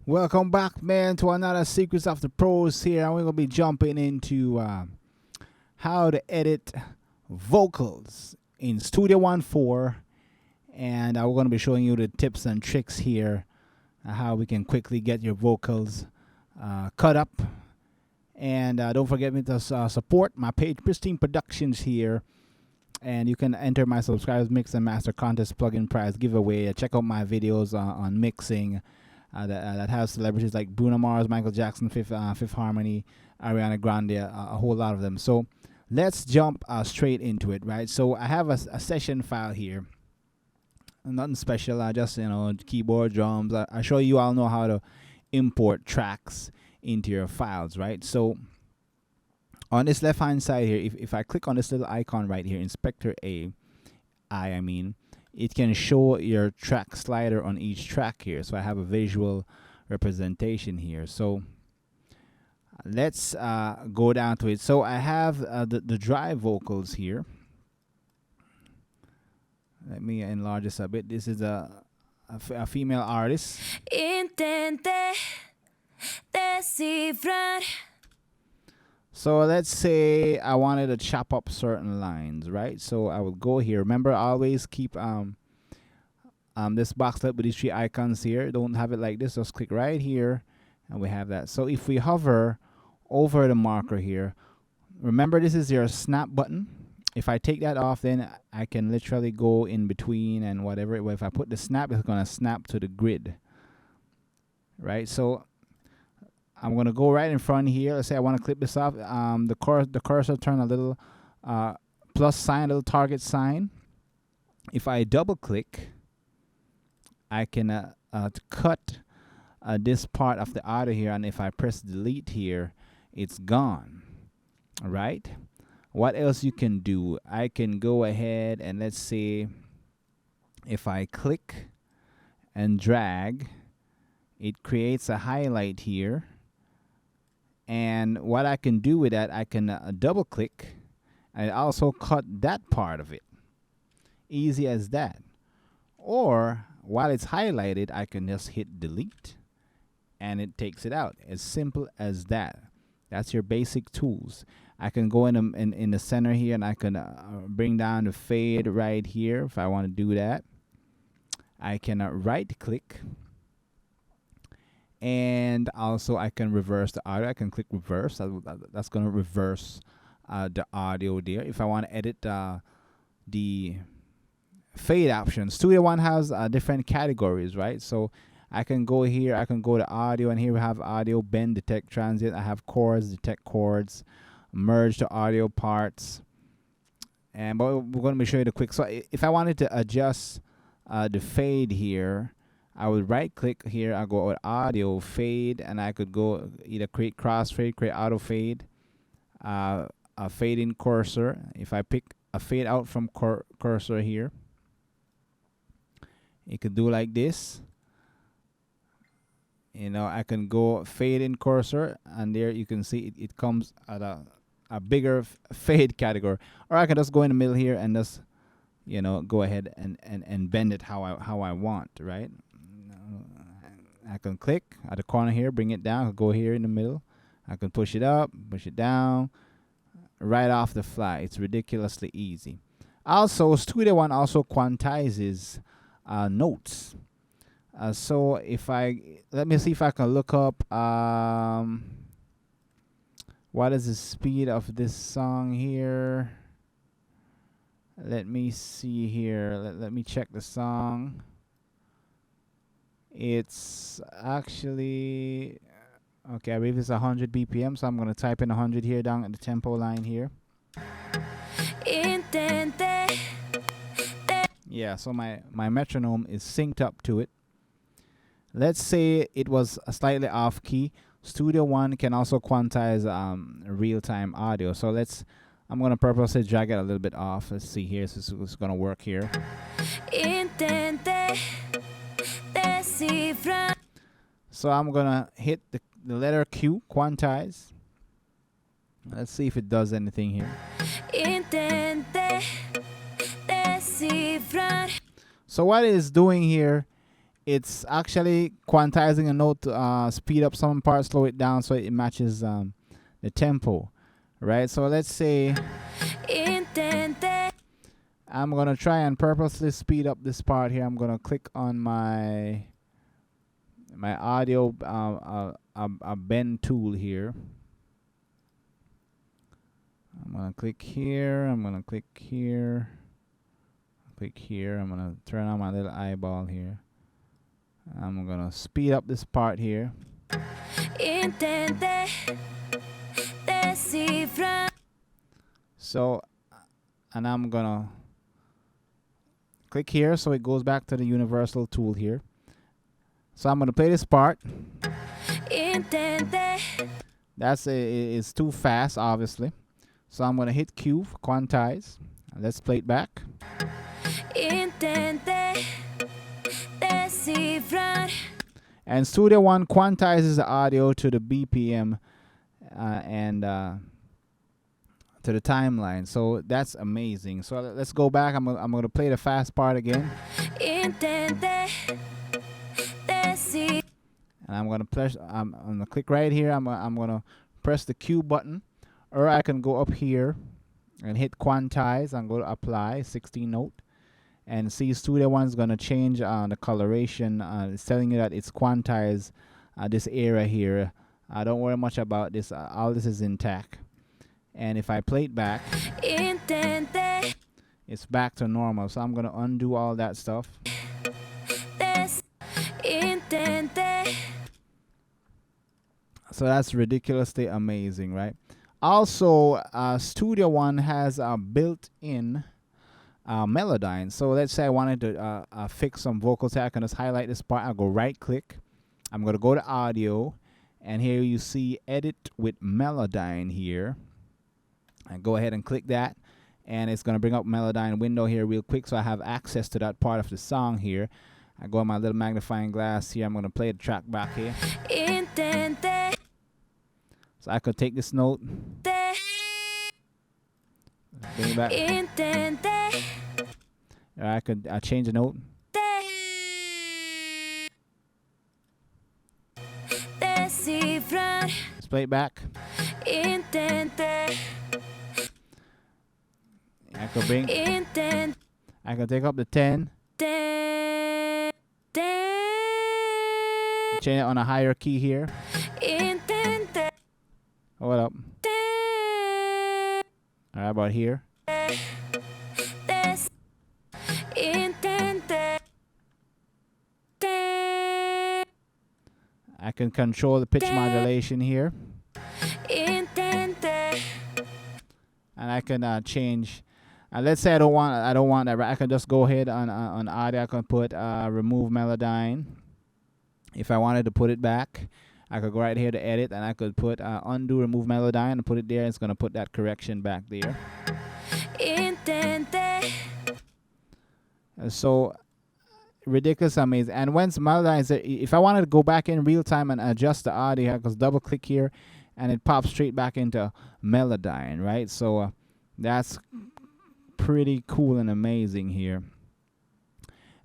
Welcome back, man, to another Secrets of the Pros here. And we're going to be jumping into how to edit vocals in Studio One 4. And we're going to be showing you the tips and tricks here, how we can quickly get your vocals cut up. And don't forget me to support my page, Pristine Productions here. And you can enter my subscribers mix and master contest plugin prize giveaway. Check out my videos on mixing. That has celebrities like Bruno Mars, Michael Jackson, Fifth Harmony, Ariana Grande, a whole lot of them. So let's jump straight into it, right? So I have a session file here. Nothing special, just keyboard, drums. I show you all know how to import tracks into your files, right? So on this left hand side here, if I click on this little icon right here, Inspector I mean, it can show your track slider on each track here. So I have a visual representation here. So let's go down to it. So I have the dry vocals here. Let me enlarge this a bit. This is a female artist. Intente descifrar. So let's say I wanted to chop up certain lines, right? So I will go here. Remember, always keep this box up with these three icons here. Don't have it like this. Just click right here, and we have that. So if we hover over the marker here, remember this is your snap button. If I take that off, then I can literally go in between and whatever. If I put the snap, it's going to snap to the grid, right? So I'm going to go right in front here. Let's say I want to clip this off. The cursor turn a little plus sign, a little target sign. If I double click, I can cut this part of the audio here. And if I press delete here, it's gone. All right. What else you can do? I can go ahead and let's say if I click and drag, it creates a highlight here. And what I can do with that, I can double click and also cut that part of it. Easy as that. Or while it's highlighted, I can just hit delete and it takes it out. As simple as that. That's your basic tools. I can go in the center here and I can bring down the fade right here if I want to do that. I can right click. And also I can reverse the audio. I can click reverse. That's going to reverse the audio there. If I want to edit the fade option, Studio One has different categories, right? So I can go here. I can go to audio, and here we have audio, bend, detect, transient. I have chords, detect chords, merge the audio parts. And but we're going to be showing you the quick. So if I wanted to adjust the fade here, I would right click here. I go with audio fade, and I could go either create crossfade, create auto fade, a fade in cursor. If I pick a fade out from cursor here, it could do like this. I can go fade in cursor, and there you can see it comes at a bigger fade category. Or I can just go in the middle here and just go ahead and bend it how I want, right? I can click at the corner here, bring it down, go here in the middle. I can push it up, push it down, right off the fly. It's ridiculously easy. Also, Studio One also quantizes notes. So if let me see if I can look up what is the speed of this song here. Let me see here. Let me check the song. It's actually, okay, I believe it's 100 BPM, so I'm going to type in 100 here down at the tempo line here. Yeah, so my metronome is synced up to it. Let's say it was slightly off key. Studio One can also quantize real-time audio. So I'm going to purposely drag it a little bit off. Let's see here. So it's going to work here. So I'm going to hit the letter Q, quantize. Let's see if it does anything here. So what it is doing here it's actually quantizing a note to speed up some parts, slow it down so it matches the tempo, right? So let's say I'm gonna try and purposely speed up this part here. I'm gonna click on my audio bend tool here. I'm gonna click here. I'm gonna click here. Click here. I'm gonna turn on my little eyeball here. I'm gonna speed up this part here. So, and I'm gonna click here so it goes back to the universal tool here. So I'm gonna play this part. It's too fast, obviously. So I'm gonna hit Q for quantize. Let's play it back. And Studio One quantizes the audio to the BPM and to the timeline. So that's amazing. So let's go back. I'm gonna play the fast part again. And I'm gonna press. I'm gonna click right here. I'm gonna press the Q button, or I can go up here and hit quantize and go to apply 16 note. And see, Studio One's gonna change the coloration. It's telling you that it's quantized this area here. Don't worry much about this. All this is intact. And if I play it back, it's back to normal. So I'm gonna undo all that stuff. So that's ridiculously amazing, right? Also, Studio One has a built-in Melodyne. So let's say I wanted to fix some vocals here. I can just highlight this part. I'll go right click. I'm going to go to audio. And here you see edit with Melodyne here. I go ahead and click that. And it's going to bring up Melodyne window here real quick. So I have access to that part of the song here. I go on my little magnifying glass here. I'm going to play the track back here. So I could take this note. Bring it back. Or I could change the note. Let's play it back. I could bring. I could take up the 10. Change it on a higher key here. Hold up. Alright, about here. I can control the pitch modulation here. And I can change. Let's say I don't want that. I can just go ahead on audio. I can put remove Melodyne. If I wanted to put it back, I could go right here to edit, and I could put undo remove Melodyne and put it there. It's gonna put that correction back there. So ridiculous, amazing. And once Melodyne is there, if I wanted to go back in real time and adjust the audio, I could double click here, and it pops straight back into Melodyne, right? So that's pretty cool and amazing here.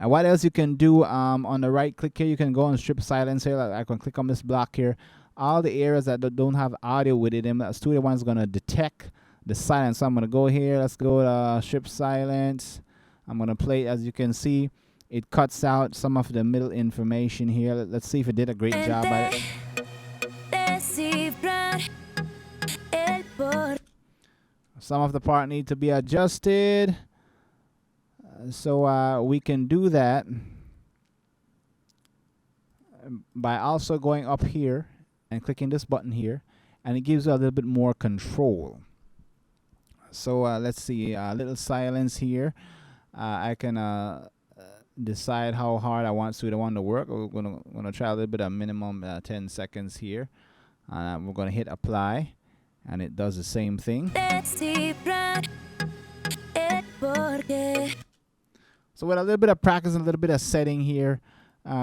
And what else you can do on the right click here, you can go on strip silence here. I can click on this block here. All the areas that don't have audio with it, Studio One is going to detect the silence. So I'm going to go here. Let's go to strip silence. I'm going to play. As you can see, it cuts out some of the middle information here. Let's see if it did a great job at it. Some of the part need to be adjusted. So we can do that by also going up here and clicking this button here, and it gives you a little bit more control. So let's see, a little silence here. I can decide how hard I want Studio One to work. We're gonna try a little bit of minimum 10 seconds here. We're gonna hit apply, and it does the same thing. So with a little bit of practice and a little bit of setting here,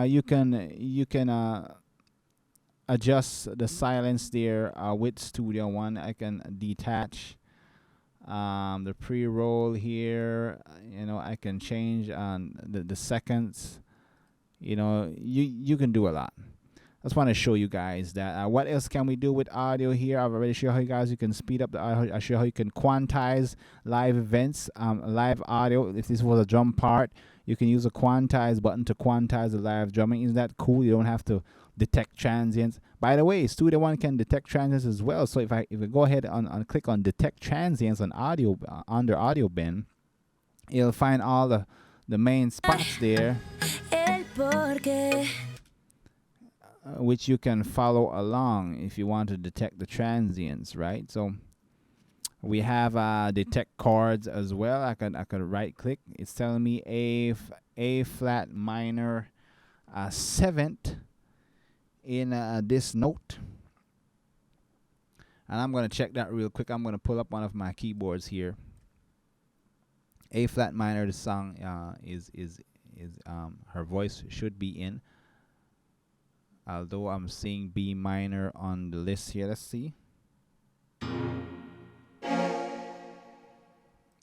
you can adjust the silence there with Studio One. I can detach the pre-roll here. I can change the seconds you can do a lot. I just want to show you guys that. What else can we do with audio here? I've already shown you guys you can speed up the audio. I show how you can quantize live events, live audio. If this was a drum part, you can use a quantize button to quantize the live drumming. Isn't that cool? You don't have to detect transients. By the way, Studio One can detect transients as well. So if I go ahead and click on detect transients on audio under audio bin, you'll find all the main spots there, which you can follow along if you want to detect the transients, right? So we have detect chords as well. I could right click. It's telling me A flat minor 7th in this note, and I'm gonna check that real quick. I'm gonna pull up one of my keyboards here. A flat minor. The song is her voice should be in. Although I'm seeing B minor on the list here. Let's see.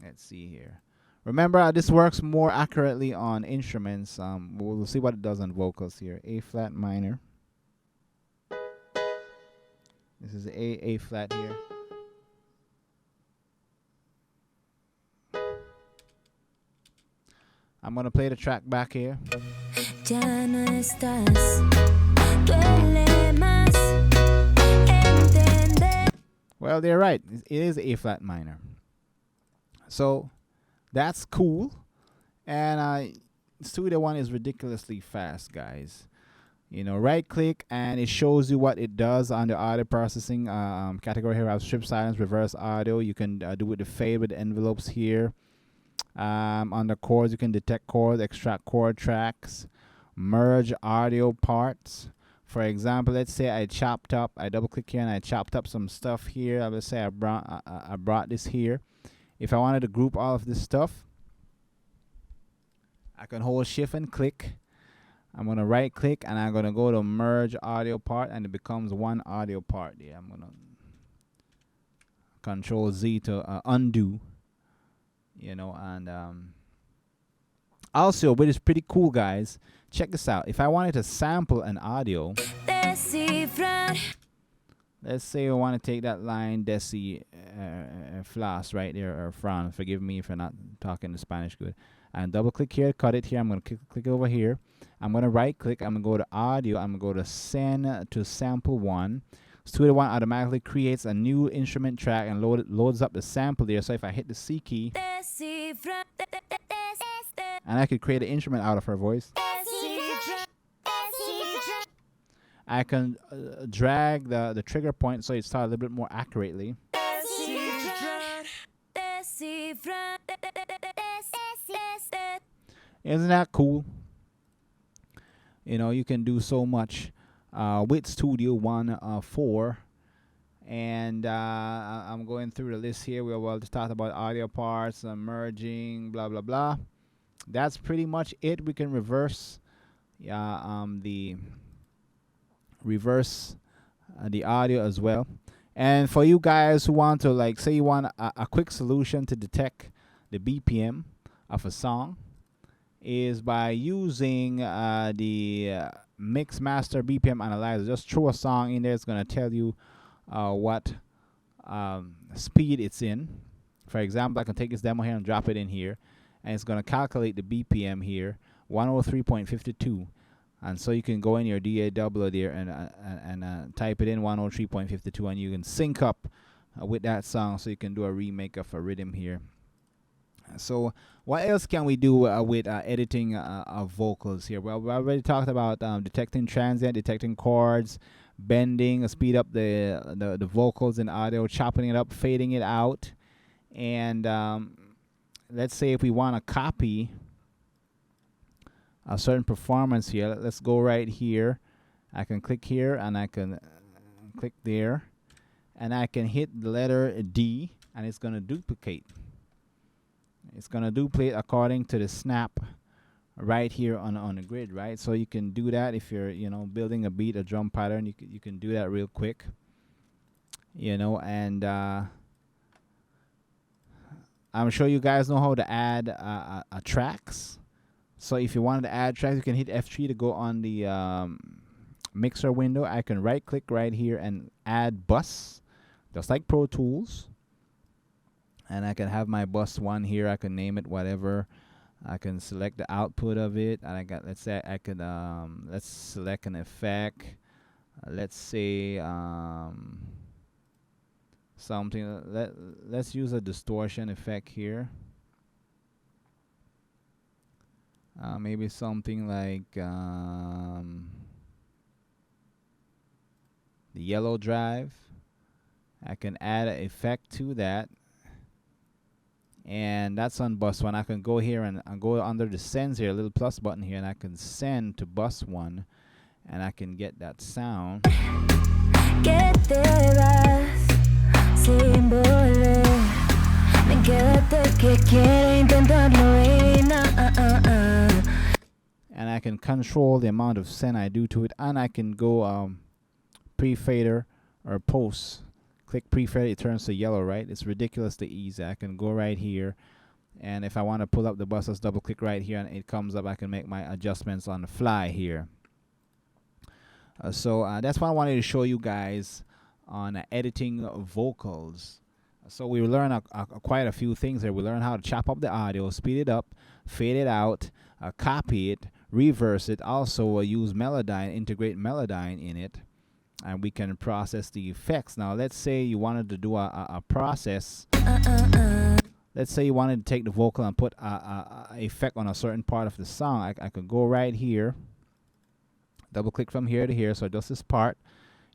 Let's see here. Remember, this works more accurately on instruments. We'll see what it does on vocals here. A flat minor. This is A flat here. I'm gonna play the track back here. Ya no estás. Well, they're right. It is A flat minor. So that's cool. And Studio One is ridiculously fast, guys. Right click and it shows you what it does on the audio processing category here. I have strip silence, reverse audio. You can do with the fade with the envelopes here. On the chords, you can detect chords, extract chord tracks, merge audio parts. For example, let's say I double click here and I chopped up some stuff here. Let's say I brought this here. If I wanted to group all of this stuff, I can hold shift and click. I'm going to right click and I'm going to go to merge audio part and it becomes one audio part there. I'm going to control Z to undo, and also, which is pretty cool, guys. Check this out. If I wanted to sample an audio, let's say I want to take that line Desi Flas right there, or Fran. Forgive me if I'm not talking the Spanish good. And double click here, cut it here. I'm going to click over here. I'm going to right click. I'm going to go to audio. I'm going to go to send to sample one. Studio One automatically creates a new instrument track and loads up the sample there. So if I hit the C key, and I could create an instrument out of her voice. I can drag the trigger point so it starts a little bit more accurately. Isn't that cool? You can do so much with Studio One 4. And I'm going through the list here. We'll just talk about audio parts, merging, blah, blah, blah. That's pretty much it. We can reverse the audio as well. And for you guys who want to, say you want a quick solution to detect the BPM of a song, is by using the Mix Master BPM Analyzer. Just throw a song in there. It's going to tell you what speed it's in. For example, I can take this demo here and drop it in here, and it's going to calculate the BPM here, 103.52. And so you can go in your DAW there and type it in 103.52, and you can sync up with that song, so you can do a remake of a rhythm here. So what else can we do with editing of vocals here? Well, we already talked about detecting transient, detecting chords, bending, speed up the vocals in audio, chopping it up, fading it out. And let's say if we want to copy a certain performance here, let's go right here. I can click here and I can click there, and I can hit the letter D, and it's going to duplicate. It's going to duplicate according to the snap right here on the grid, right? So you can do that if you're, building a beat, a drum pattern. You can do that real quick, and I'm sure you guys know how to add tracks. So if you wanted to add tracks, you can hit F3 to go on the mixer window. I can right click right here and add bus, just like Pro Tools. And I can have my bus one here. I can name it whatever. I can select the output of it, and I got, let's say I could let's select an effect. Let's say something. Let's use a distortion effect here. Maybe something like the yellow drive. I can add an effect to that, and that's on bus one. I can go here and go under the sends here, a little plus button here, and I can send to bus one, and I can get that sound. And I can control the amount of send I do to it, and I can go pre-fader or post. Click pre-fader, it turns to yellow, right? It's ridiculously easy. I can go right here, and if I want to pull up the bus, let's double click right here, and it comes up. I can make my adjustments on the fly here. So that's what I wanted to show you guys on editing vocals. So we learn quite a few things here. We learn how to chop up the audio, speed it up, fade it out, copy it, reverse it. Also use Melodyne, integrate Melodyne in it, and we can process the effects. Now let's say you wanted to do a process. Let's say you wanted to take the vocal and put a effect on a certain part of the song. I could go right here, double click from here to here. So just this part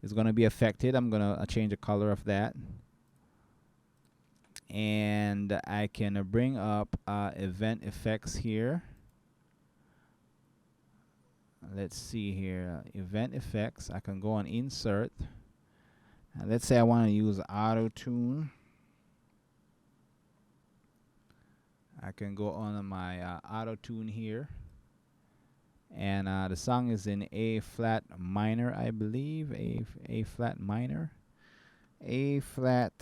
is going to be affected. I'm going to change the color of that, and I can bring up event effects here. Let's see here, event effects. I can go on insert, and let's say I want to use auto tune. I can go on my auto tune here, and the song is in A flat minor, I believe. A flat minor, A flat,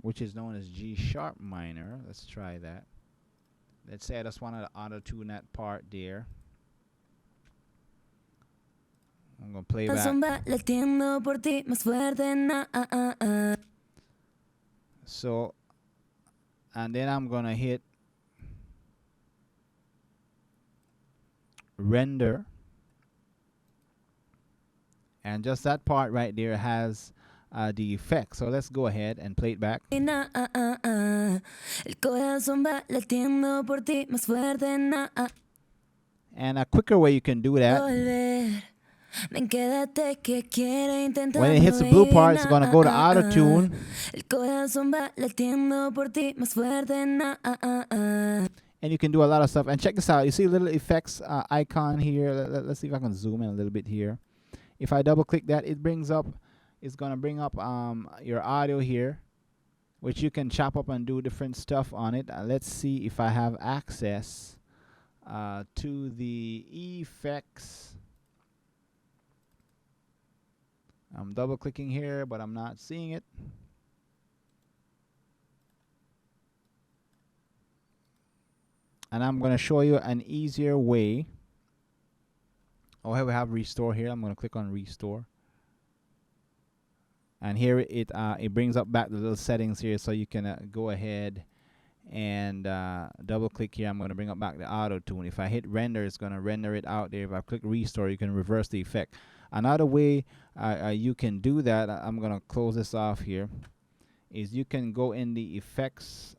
which is known as G sharp minor. Let's try that. Let's say I just wanted to auto tune that part there. I'm gonna play back. So, and then I'm gonna hit render, and just that part right there has the effect. So let's go ahead and play it back. And a quicker way you can do that, when it hits the blue part, it's going to go to auto tune, and you can do a lot of stuff. And check this out, you see a little effects icon here. Let's see if I can zoom in a little bit here. If I double click that, it brings up, it's going to bring up your audio here, which you can chop up and do different stuff on it. Let's see if I have access to the effects. I'm double clicking here, but I'm not seeing it. And I'm going to show you an easier way. Oh, here we have restore here. I'm going to click on restore. And here it brings up back the little settings here, so you can go ahead and double click here. I'm going to bring up back the auto tune. If I hit render, it's going to render it out there. If I click restore, you can reverse the effect. Another way you can do that, I'm going to close this off here, is you can go in the effects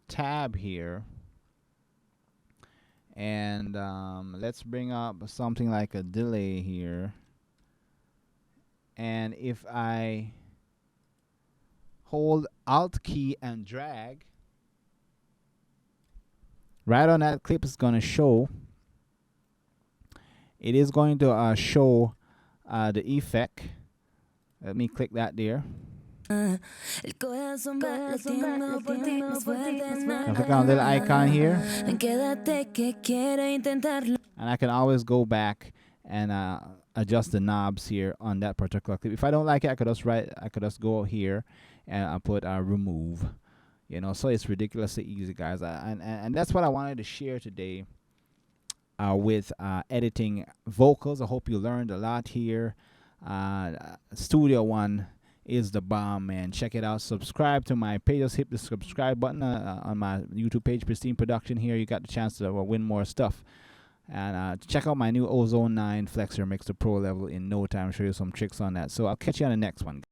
tab here, and let's bring up something like a delay here. And if I hold Alt key and drag, right on that clip, is going to show. It is going to show the effect. Let me click that there. I'll click on the little icon here, and I can always go back and adjust the knobs here on that particular clip. If I don't like it, I could just go here and I put remove. You know, so it's ridiculously easy, guys. And that's what I wanted to share today with editing vocals. I hope you learned a lot here. Studio One is the bomb, man. Check it out. Subscribe to my page. Just hit the subscribe button on my YouTube page, Pristine Production. Here you got the chance to win more stuff. And check out my new Ozone 9 Flexor Mixer Pro level in no time. Show you some tricks on that. So I'll catch you on the next one.